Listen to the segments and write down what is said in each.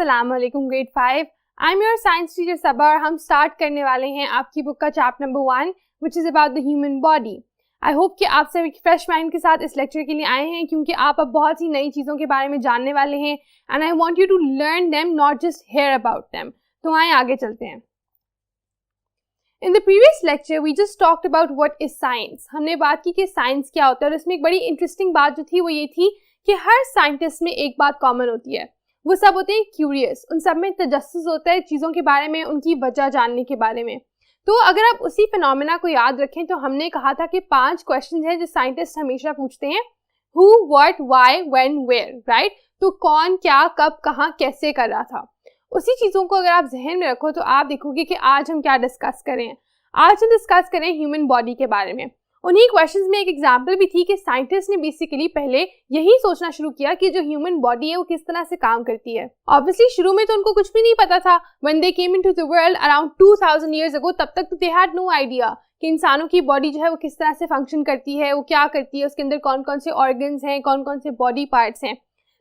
अस्सलाम वालेकुम grade 5। I am your science teacher Saba और हम स्टार्ट करने वाले हैं आपकी बुक का chapter number 1 which is about the human body. I hope कि आप सब एक फ्रेश माइंड के साथ इस लेक्चर के लिए आए हैं क्योंकि आप अब बहुत सी नई चीज़ों के बारे में जानने वाले हैं and I want you to learn them not just hear about them. तो आए आगे चलते हैं। In the previous lecture, we just talked about what is science. हमने बात की कि साइंस क्या होता है और इसमें एक बड़ी इंटरेस्टिंग बात जो थी वो ये थी कि हर साइंटिस्ट में एक बात कॉमन होती है, वो सब होते हैं क्यूरियस। उन सब में तजस्सुस होता है चीज़ों के बारे में, उनकी वजह जानने के बारे में। तो अगर आप उसी फिनोमेना को याद रखें तो हमने कहा था कि 5 क्वेश्चन हैं जो साइंटिस्ट हमेशा पूछते हैं, who, what, why, when, where, right. तो कौन, क्या, कब, कहाँ, कैसे कर रहा था। उसी चीज़ों को अगर आप जहन में रखो तो आप देखोगे कि आज हम क्या डिस्कस करें। आज हम डिस्कस करें ह्यूमन बॉडी के बारे में। उन्हीं क्वेश्चंस में एक एग्जांपल भी थी कि साइंटिस्ट ने बेसिकली पहले यही सोचना शुरू किया कि जो ह्यूमन बॉडी है वो किस तरह से काम करती है। ऑब्वियसली शुरू में तो उनको कुछ भी नहीं पता था। When they came into the world around 2000 years ago, तब तक तो दे हैड नो आइडिया कि इंसानों की बॉडी जो है वो किस तरह से फंक्शन करती है, वो क्या करती है, उसके अंदर कौन कौन से ऑर्गन्स हैं, कौन कौन से बॉडी पार्ट्स हैं।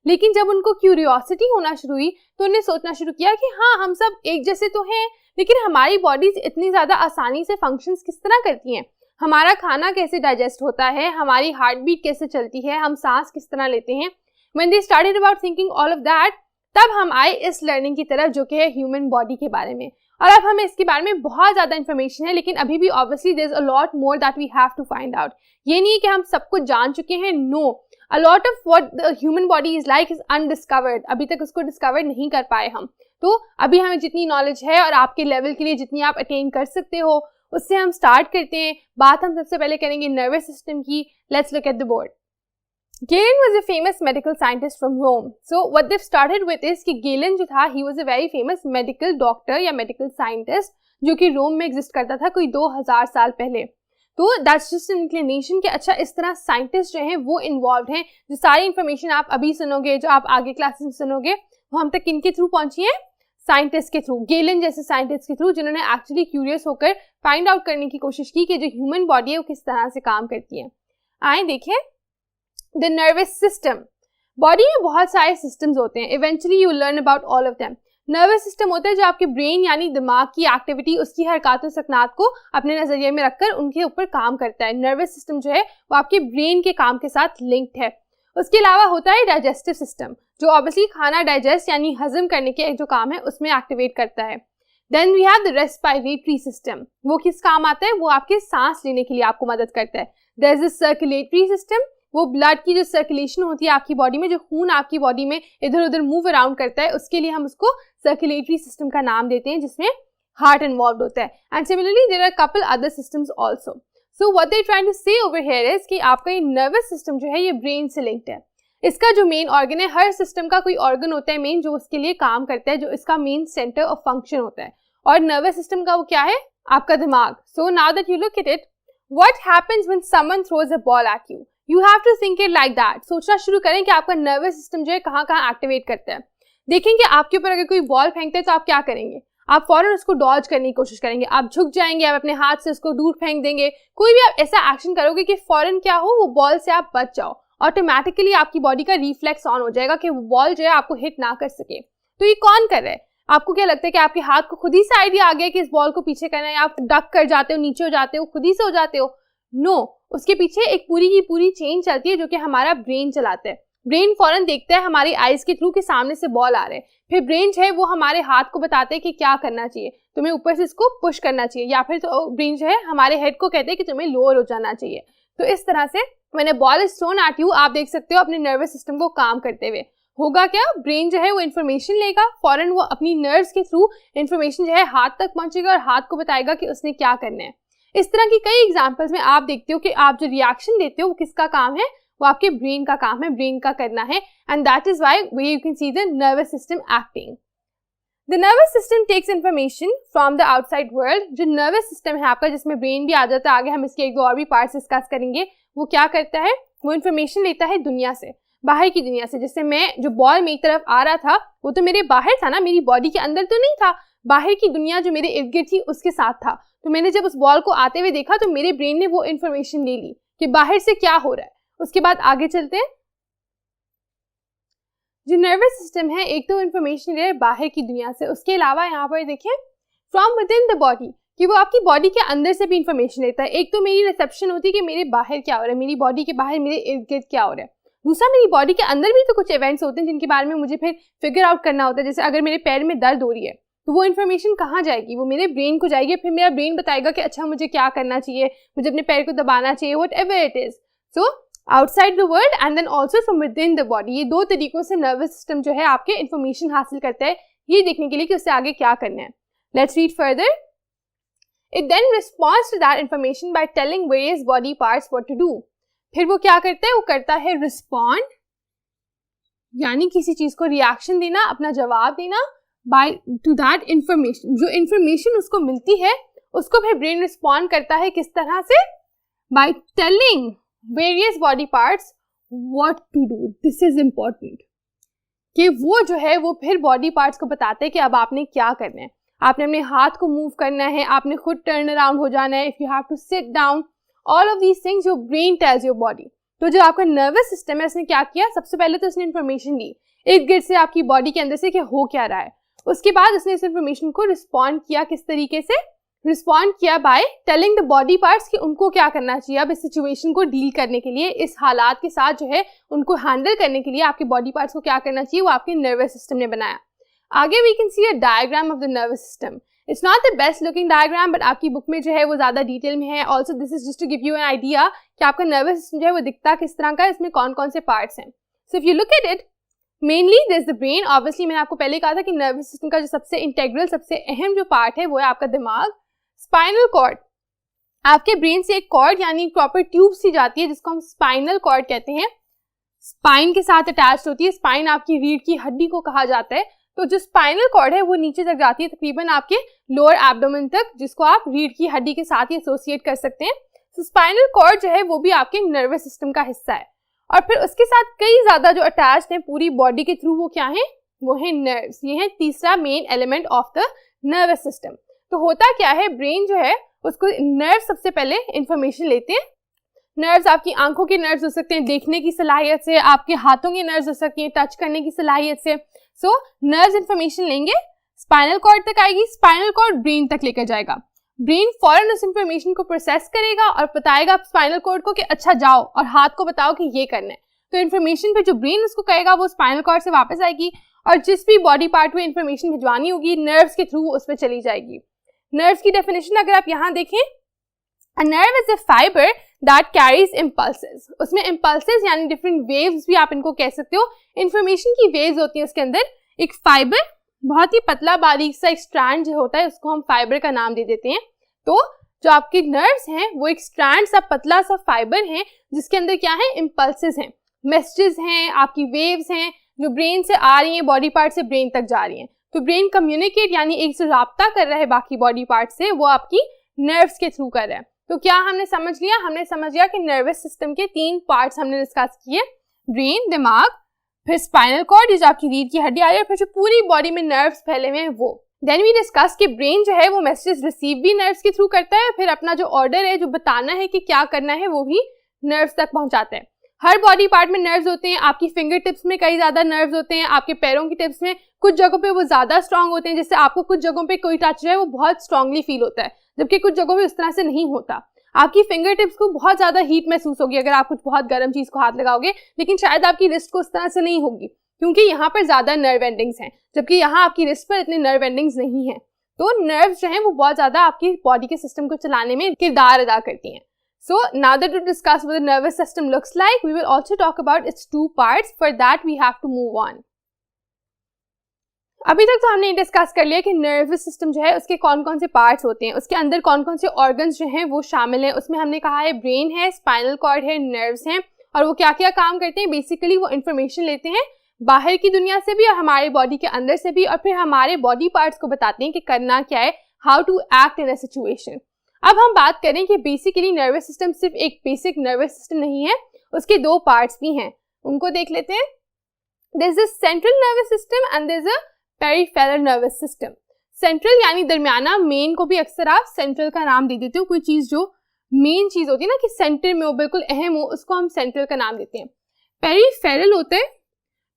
लेकिन जब उनको क्यूरियोसिटी होना शुरू हुई तो उन्हें सोचना शुरू किया कि हाँ, हम सब एक जैसे तो हैं, लेकिन हमारी बॉडीज इतनी ज़्यादा आसानी से फंक्शंस किस तरह करती हैं, हमारा खाना कैसे डाइजेस्ट होता है, हमारी हार्ट बीट कैसे चलती है, हम सांस किस तरह लेते हैं। When they started about thinking all of that, तब हम आए इस लर्निंग की तरफ जो कि है ह्यूमन बॉडी के बारे में। और अब हमें इसके बारे में बहुत ज़्यादा इन्फॉर्मेशन है, लेकिन अभी भी obviously there is a lot more that we have to find out. ये नहीं है कि हम सब कुछ जान चुके हैं, no, a lot of what the human body is like is undiscovered. अभी तक उसको डिस्कवर नहीं कर पाए हम। तो अभी हमें जितनी नॉलेज है और आपके लेवल के लिए जितनी आप अटेन कर सकते हो उससे हम स्टार्ट करते हैं। बात हम सबसे पहले करेंगे नर्वस सिस्टम की। Let's look at the board. Galen was a famous medical scientist from Rome. So what they've started with is कि Galen जो था he was a very famous medical doctor या medical scientist जो कि रोम में exist करता था कोई 2000 साल पहले। तो दैट्स जस्ट एन इंक्लिनेशन कि अच्छा इस तरह साइंटिस्ट जो हैं वो इन्वॉल्व हैं। जो सारी इंफॉर्मेशन आप अभी सुनोगे, जो आप आगे क्लासेस में सुनोगे, वो हम तक किनके थ्रू पहुंची है? साइंटिस्ट के थ्रू, गेलन जैसे साइंटिस्ट के थ्रू, जिन्होंने एक्चुअली क्यूरियस होकर फाइंड आउट करने की कोशिश की कि जो ह्यूमन बॉडी है वो किस तरह से काम करती है। आए देखें द नर्वस सिस्टम। बॉडी में बहुत सारे सिस्टम्स होते हैं, eventually you learn about all of them. Nervous system होता है जो आपके ब्रेन यानी दिमाग की एक्टिविटी, उसकी हरकत और सकनात को अपने नजरिए में रखकर उनके ऊपर काम करता है। नर्वस सिस्टम जो है वो आपके ब्रेन के काम के साथ लिंक्ड है। उसके अलावा होता है डाइजेस्टिव सिस्टम जो ऑब्वियसली खाना डाइजेस्ट यानी हजम करने के जो काम है उसमें एक्टिवेट करता है। Then we have the respiratory system. वो किस काम आता है? वो आपके सांस लेने के लिए आपको मदद करता है। There is a circulatory system. वो ब्लड की जो सर्कुलेशन होती है आपकी बॉडी में, जो खून आपकी बॉडी में इधर उधर मूव अराउंड करता है, उसके लिए हम उसको सर्कुलेटरी सिस्टम का नाम देते हैं जिसमें हार्ट इन्वॉल्व होता है। And similarly there are couple other systems also. So what they trying to say over here is कि आपका ये नर्वस सिस्टम जो है ये ब्रेन से लिंक्ड है। इसका जो मेन ऑर्गन है, हर सिस्टम का कोई ऑर्गन होता है मेन जो उसके लिए काम करता है, जो इसका मेन सेंटर ऑफ फंक्शन होता है। और नर्वस सिस्टम का वो क्या है? आपका दिमाग। So now that you look at it, what happens when someone throws a ball at you? You have to think it like that. सोचना शुरू करें कि आपका नर्वस सिस्टम जो है कहाँ कहाँ एक्टिवेट करता है। देखेंगे आपके ऊपर अगर कोई बॉल फेंकते हैं तो आप क्या करेंगे? आप फौरन उसको डॉज करने की कोशिश करेंगे, आप झुक जाएंगे, आप अपने हाथ से उसको दूर फेंक देंगे। कोई भी आप ऐसा एक्शन करोगे कि फौरन क्या हो, वो बॉल से आप बच जाओ। ऑटोमेटिकली आपकी बॉडी का रिफ्लेक्स ऑन हो जाएगा कि वो बॉल जो है आपको हिट ना कर सके। तो ये कौन कर रहा है? आपको क्या लगता है कि आपके हाथ को खुद ही से आइडिया आ गया कि इस बॉल को पीछे करना है? आप डक कर जाते हो, नीचे हो जाते हो, खुद ही से हो जाते हो? नो, उसके पीछे एक पूरी की पूरी चेन चलती है जो कि हमारा ब्रेन चलाता है। ब्रेन फौरन देखता है हमारी आईज के थ्रू के सामने से बॉल आ रहे हैं, फिर ब्रेन जो है वो हमारे हाथ को बताते हैं कि क्या करना चाहिए, तुम्हें ऊपर से इसको पुश करना चाहिए, या फिर तो ब्रेन जो है हमारे हेड को कहते हैं कि तुम्हें लोअर हो जाना चाहिए। तो इस तरह से when a ball is thrown at you, आप देख सकते हो अपने नर्वस सिस्टम को काम करते हुए। होगा क्या? ब्रेन जो है वो इन्फॉर्मेशन लेगा, फौरन वो अपनी नर्व्स के थ्रू इन्फॉर्मेशन जो है हाथ तक पहुंचेगा और हाथ को बताएगा कि उसने क्या करना है। इस तरह की कई एग्जांपल्स में आप देखते हो कि आप जो रिएक्शन देते हो वो किसका काम है? वो आपके ब्रेन का काम है, ब्रेन का करना है। And that is why way you can see the nervous system acting. The nervous system takes information from the outside world. जो नर्वस सिस्टम है आपका, जिसमें ब्रेन भी आ जाता है, आगे हम इसके एक दो और भी पार्ट्स डिस्कस करेंगे, वो क्या करता है? वो इन्फॉर्मेशन लेता है दुनिया से, बाहर की दुनिया से। जैसे मैं जो बॉल मेरी तरफ आ रहा था वो तो मेरे बाहर था ना, मेरी बॉडी के अंदर तो नहीं था। बाहर की दुनिया जो मेरे इर्द गिर्द थी उसके साथ था। तो मैंने जब उस बॉल को आते हुए देखा तो मेरे ब्रेन ने वो इन्फॉर्मेशन ले ली कि बाहर से क्या हो रहा है। उसके बाद आगे चलते हैं। जो नर्वस सिस्टम है एक तो इन्फॉर्मेशन ले रहा है बाहर की दुनिया से, उसके अलावा यहाँ पर देखिए from within the body, कि वो आपकी बॉडी के अंदर से भी इंफॉर्मेशन लेता है। एक तो मेरी रिसेप्शन होती है कि मेरे बाहर क्या हो रहा है, मेरी बॉडी के बाहर मेरे इर्द गिर्द क्या हो रहा है। दूसरा, मेरी बॉडी के अंदर भी तो कुछ इवेंट्स होते हैं जिनके बारे में मुझे फिर फिगर आउट करना होता है। जैसे अगर मेरे पैर में दर्द हो रही है तो वो इन्फॉर्मेशन कहाँ जाएगी, वो मेरे ब्रेन को जाएगी, फिर मेरा ब्रेन बताएगा कि अच्छा मुझे क्या करना चाहिए, मुझे अपने पैर को दबाना चाहिए, whatever it is. So outside the world and then also from within the body, ये दो तरीकों से नर्वस सिस्टम जो है आपके इन्फॉर्मेशन हासिल करता है ये देखने के लिए कि उससे आगे क्या करना है। Let's read further. It then responds to that information by telling various body parts what to do. फिर वो क्या करता है, वो करता है respond, यानी किसी चीज को रिएक्शन देना, अपना जवाब देना by to that information। जो information उसको मिलती है उसको फिर ब्रेन रिस्पॉन्ड करता है किस तरह से, by telling various body parts what to do। This is important, कि वो जो है वो फिर बॉडी पार्ट्स को बताते हैं कि अब आपने क्या करना है। आपने अपने हाथ को मूव करना है, आपने खुद टर्न अराउंड हो जाना है, if you have to sit down, all of these things your brain tells your body. तो जो आपका नर्वस सिस्टम है उसने क्या किया, सबसे पहले तो उसने इन्फॉर्मेशन ली इर्द गिर्द से आपकी बॉडी के अंदर से कि हो क्या रहा है। उसके बाद उसने इस इन्फॉर्मेशन को रिस्पॉन्ड किया, किस तरीके से रिस्पॉन्ड किया, by telling the body parts कि उनको क्या करना चाहिए अब इस सिचुएशन को डील करने के लिए, इस हालात के साथ जो है उनको हैंडल करने के लिए आपके बॉडी पार्ट्स को क्या करना चाहिए वो आपके नर्वस सिस्टम ने बनाया। आगे we can see a diagram of the nervous system. It's not the best looking diagram but आपकी बुक में जो है वो ज़्यादा डिटेल में है। Also this is just to give you an idea कि आपका नर्वस सिस्टम जो है वो दिखता किस तरह का है, इसमें कौन कौन से पार्ट्स हैं। So if you look at it, mainly this the brain. Obviously मैंने आपको पहले कहा था कि नर्वस सिस्टम का जो सबसे इंटेग्रल, सबसे अहम जो पार्ट है वो है आपका दिमाग। स्पाइनल कॉर्ड, आपके ब्रेन से एक कॉर्ड यानी प्रॉपर ट्यूब सी जाती है जिसको हम स्पाइनल कॉर्ड कहते हैं, स्पाइन के साथ अटैच्ड होती है। स्पाइन आपकी रीढ़ की हड्डी को कहा जाता है। तो जो स्पाइनल कॉर्ड है वो नीचे तक जाती है तकरीबन आपके लोअर एब्डोमेन तक, जिसको आप रीढ़ की हड्डी के साथ ही एसोसिएट कर सकते हैं। तो स्पाइनल कॉर्ड जो है वो भी आपके नर्वस सिस्टम का हिस्सा है। और फिर उसके साथ कई ज्यादा जो अटैच्ड हैं पूरी बॉडी के थ्रू, वो क्या है, वो है नर्व्स। ये है तीसरा main element of the nervous system. तो होता क्या है, ब्रेन जो है उसको नर्व सबसे पहले इंफॉर्मेशन लेते हैं। नर्व्स आपकी आंखों के नर्व्स हो सकते हैं देखने की सलाहियत से, आपके हाथों के नर्व्स हो सकती हैं टच करने की सलाहियत से। सो नर्व्स इंफॉर्मेशन लेंगे, स्पाइनल कॉर्ड तक आएगी, स्पाइनल कॉर्ड ब्रेन तक लेकर जाएगा। ब्रेन फौरन उस इंफॉर्मेशन को प्रोसेस करेगा और बताएगा स्पाइनल कॉर्ड को कि अच्छा जाओ और हाथ को बताओ कि ये करना है। तो इन्फॉर्मेशन पे जो ब्रेन उसको कहेगा वो स्पाइनल कॉर्ड से वापस आएगी और जिस भी बॉडी पार्ट में इन्फॉर्मेशन भिजवानी होगी नर्व्स के थ्रू उस पर चली जाएगी। नर्व्स की डेफिनेशन अगर आप यहाँ देखें, a nerve is a fibre that carries impulses. उसमें इम्पल्सेस यानी डिफरेंट वेव्स भी आप इनको कह सकते हो, इंफॉर्मेशन की वेव्स होती है उसके अंदर। एक फाइबर, बहुत ही पतला बारीक सा एक स्ट्रैंड जो होता है उसको हम फाइबर का नाम दे देते हैं। तो जो आपके नर्व्स हैं वो एक स्ट्रैंड सा पतला सा फाइबर है जिसके अंदर क्या है, इम्पल्सेस हैं, मैसेजेस हैं, आपकी वेव्स हैं जो ब्रेन से आ रही हैं, बॉडी पार्ट से ब्रेन तक जा रही हैं। तो ब्रेन कम्युनिकेट यानी एक जो राब्ता कर रहा है बाकी बॉडी पार्ट से वो आपकी नर्व्स के थ्रू कर रहा है। तो क्या हमने समझ लिया, हमने समझ लिया कि नर्वस सिस्टम के 3 पार्ट्स हमने डिस्कस किए, ब्रेन, दिमाग, फिर स्पाइनल कॉर्ड जो आपकी रीढ़ की हड्डी आ रही है, फिर जो पूरी बॉडी में नर्व्स फैले हुए हैं वो। देन वी डिस्कस कि ब्रेन जो है वो मैसेजेस रिसीव भी नर्व्स के थ्रू करता है, फिर अपना जो ऑर्डर है जो बताना है कि क्या करना है वो भी नर्व्स तक पहुंचाता है। हर बॉडी पार्ट में नर्व्स होते हैं, आपकी फिंगर टिप्स में कई ज्यादा नर्व्स होते हैं, आपके पैरों की टिप्स में कुछ जगहों पे वो ज्यादा स्ट्रांग होते हैं, जैसे आपको कुछ जगहों पे कोई टच जो है वो बहुत स्ट्रांगली फील होता है जबकि कुछ जगहों पे उस तरह से नहीं होता। आपकी फिंगर टिप्स को बहुत ज्यादा हीट महसूस होगी अगर आप कुछ बहुत गर्म चीज को हाथ लगाओगे, लेकिन शायद आपकी रिस्ट को उस तरह से नहीं होगी क्योंकि यहाँ पर ज्यादा नर्व एंडिंग्स हैं, जबकि यहाँ आपकी रिस्ट पर इतने नर्व एंडिंग्स नहीं है। तो नर्व्स जो हैं वो बहुत ज्यादा आपकी बॉडी के सिस्टम को चलाने में किरदार अदा करती हैं। So now that we discuss what the nervous system looks like, we will also talk about its 2 parts. For that we have to move on. अभी तक तो हमने डिस्कस कर लिया कि नर्वस सिस्टम जो है उसके कौन कौन से पार्ट्स होते हैं, उसके अंदर कौन कौन से ऑर्गन्स जो हैं वो शामिल हैं। उसमें हमने कहा है ब्रेन है, स्पाइनल कॉर्ड है, नर्व्स हैं, और वो क्या क्या काम करते हैं। बेसिकली वो इंफॉर्मेशन लेते हैं बाहर की दुनिया से भी और हमारे बॉडी के अंदर से भी, और फिर हमारे बॉडी पार्ट्स को बताते हैं कि करना क्या है, how to act in a situation. अब हम बात करें कि बेसिकली नर्वस सिस्टम सिर्फ एक बेसिक नर्वस सिस्टम नहीं है, उसके 2 पार्ट्स भी हैं, उनको देख लेते हैं। There is a central nervous system and there is a peripheral nervous system. Central यानी दरमियाना, मेन को भी अक्सर आप सेंट्रल का नाम दे देते हो, कोई चीज जो मेन चीज होती है ना कि सेंटर में हो, बिल्कुल अहम हो, उसको हम सेंट्रल का नाम देते हैं। पेरिफेरल होता है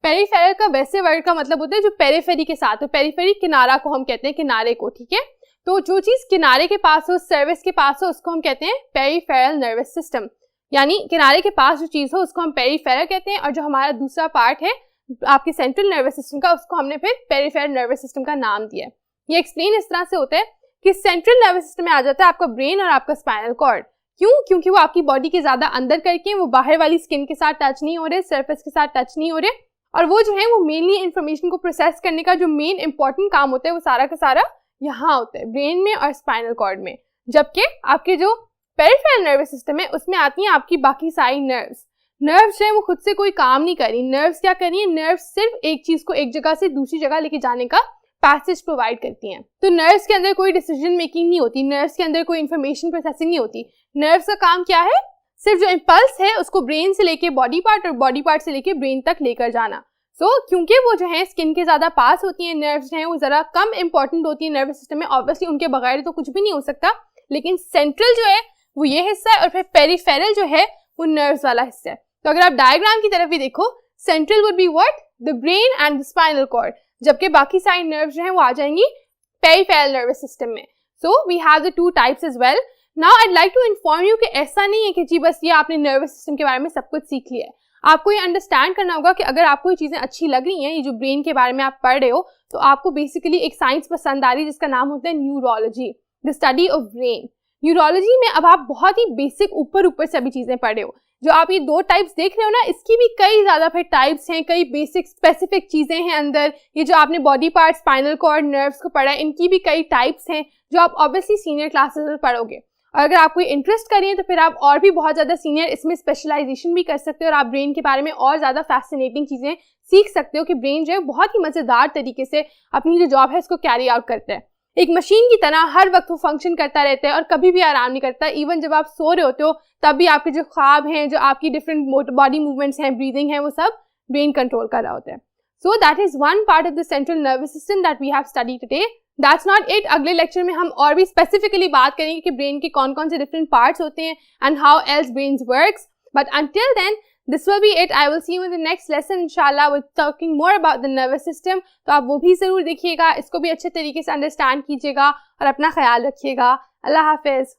पेरिफेरल का वैसे वर्ड का मतलब होता है जो पेरिफेरी के साथ हो, पेरिफेरी किनारा को हम कहते हैं, किनारे को, ठीक है। तो जो चीज किनारे के पास हो, सर्विस के पास हो, उसको हम कहते हैं पेरिफेरल नर्वस सिस्टम, यानी किनारे के पास जो चीज हो उसको हम पेरिफेरल कहते हैं, और जो हमारा दूसरा पार्ट है आपके सेंट्रल नर्वस सिस्टम का, उसको हमने फिर पेरिफेरल नर्वस सिस्टम का नाम दिया है। ये एक्सप्लेन इस तरह से होता है कि सेंट्रल नर्वस सिस्टम में आ जाता है आपका ब्रेन और आपका स्पाइनल कॉर्ड। क्यों? क्योंकि वो आपकी बॉडी के ज्यादा अंदर करके, वो बाहर वाली स्किन के साथ टच नहीं हो रहे, सरफेस के साथ टच नहीं हो रहे, और वो जो है वो मेनली इंफॉर्मेशन को प्रोसेस करने का जो मेन इंपॉर्टेंट काम होता है वो सारा का सारा यहाँ होता है, ब्रेन में और स्पाइनल कॉर्ड में। जबकि आपके जो पेरिफेरल नर्वस सिस्टम है उसमें आती हैं आपकी बाकी सारी नर्व्स जो है वो खुद से कोई काम नहीं कर रही। नर्व्स क्या कर रही है? नर्व्स सिर्फ एक चीज को एक जगह से दूसरी जगह लेके जाने का पैसेज प्रोवाइड करती हैं। तो नर्व्स के अंदर कोई डिसीजन मेकिंग नहीं होती, नर्व्स के अंदर कोई इंफॉर्मेशन प्रोसेसिंग नहीं होती। नर्व्स का काम क्या है? सिर्फ जो इम्पल्स है उसको ब्रेन से लेके बॉडी पार्ट और बॉडी पार्ट से लेके ब्रेन तक लेकर जाना। क्योंकि वो जो है स्किन के ज्यादा पास होती हैं, नर्व्स जो है वो जरा कम इंपॉर्टेंट होती है नर्वस सिस्टम में, ऑब्वियसली उनके बगैर तो कुछ भी नहीं हो सकता। लेकिन सेंट्रल जो है वो ये हिस्सा है और फिर पेरिफेरल जो है वो नर्व्स वाला हिस्सा है। तो अगर आप डायग्राम की तरफ भी देखो, central would be what? The brain and the spinal cord, जबकि बाकी सारी नर्व्स जो हैं वो आ जाएंगी पेरिफेरल नर्वस सिस्टम में। So we have the two types as well. Now I like to inform you कि ऐसा नहीं है कि जी बस ये आपने नर्वस सिस्टम के बारे में सब कुछ सीख लिया है। आपको ये अंडरस्टैंड करना होगा कि अगर आपको ये चीजें अच्छी लग रही हैं, ये जो ब्रेन के बारे में आप पढ़ रहे हो, तो आपको बेसिकली एक साइंस पसंद आ रही है जिसका नाम होता है neurology, the study of brain. Neurology में अब आप बहुत ही बेसिक ऊपर से अभी चीजें पढ़ रहे हो। जो आप ये दो टाइप्स देख रहे हो ना, इसकी भी कई ज्यादा फिर टाइप्स हैं, कई बेसिक स्पेसिफिक चीजें हैं अंदर। ये जो आपने body part, spinal cord, nerves को पढ़ा है, इनकी भी कई टाइप्स हैं जो आप ऑब्वियसली सीनियर क्लासेस में पढ़ोगे। और अगर आपको इंटरेस्ट करिए तो फिर आप और भी बहुत ज्यादा सीनियर इसमें स्पेशलाइजेशन भी कर सकते हो और आप ब्रेन के बारे में और ज्यादा फैसिनेटिंग चीजें सीख सकते हो कि ब्रेन जो है बहुत ही मजेदार तरीके से अपनी जो जॉब है इसको कैरी आउट करता है। एक मशीन की तरह हर वक्त वो फंक्शन करता रहता है और कभी भी आराम नहीं करता। इवन जब आप सो रहे होते हो तब भी आपके जो ख्वाब हैं, जो आपकी डिफरेंट बॉडी मूवमेंट्स हैं, ब्रीदिंग है, वो सब ब्रेन कंट्रोल कर रहा होता है। So that is one part of the central nervous system that we have studied today. That's not it. अगले लेक्चर में हम और भी स्पेसिफिकली बात करेंगे कि ब्रेन के कौन कौन से डिफरेंट पार्ट्स होते हैं and how else brain works. But until then, this will be it. I will see you in the next lesson, inshallah, with talking more about the nervous system. तो आप वो भी जरूर देखिएगा, इसको भी अच्छे तरीके से अंडरस्टैंड कीजिएगा और अपना ख्याल रखिएगा। अल्लाह हाफिज।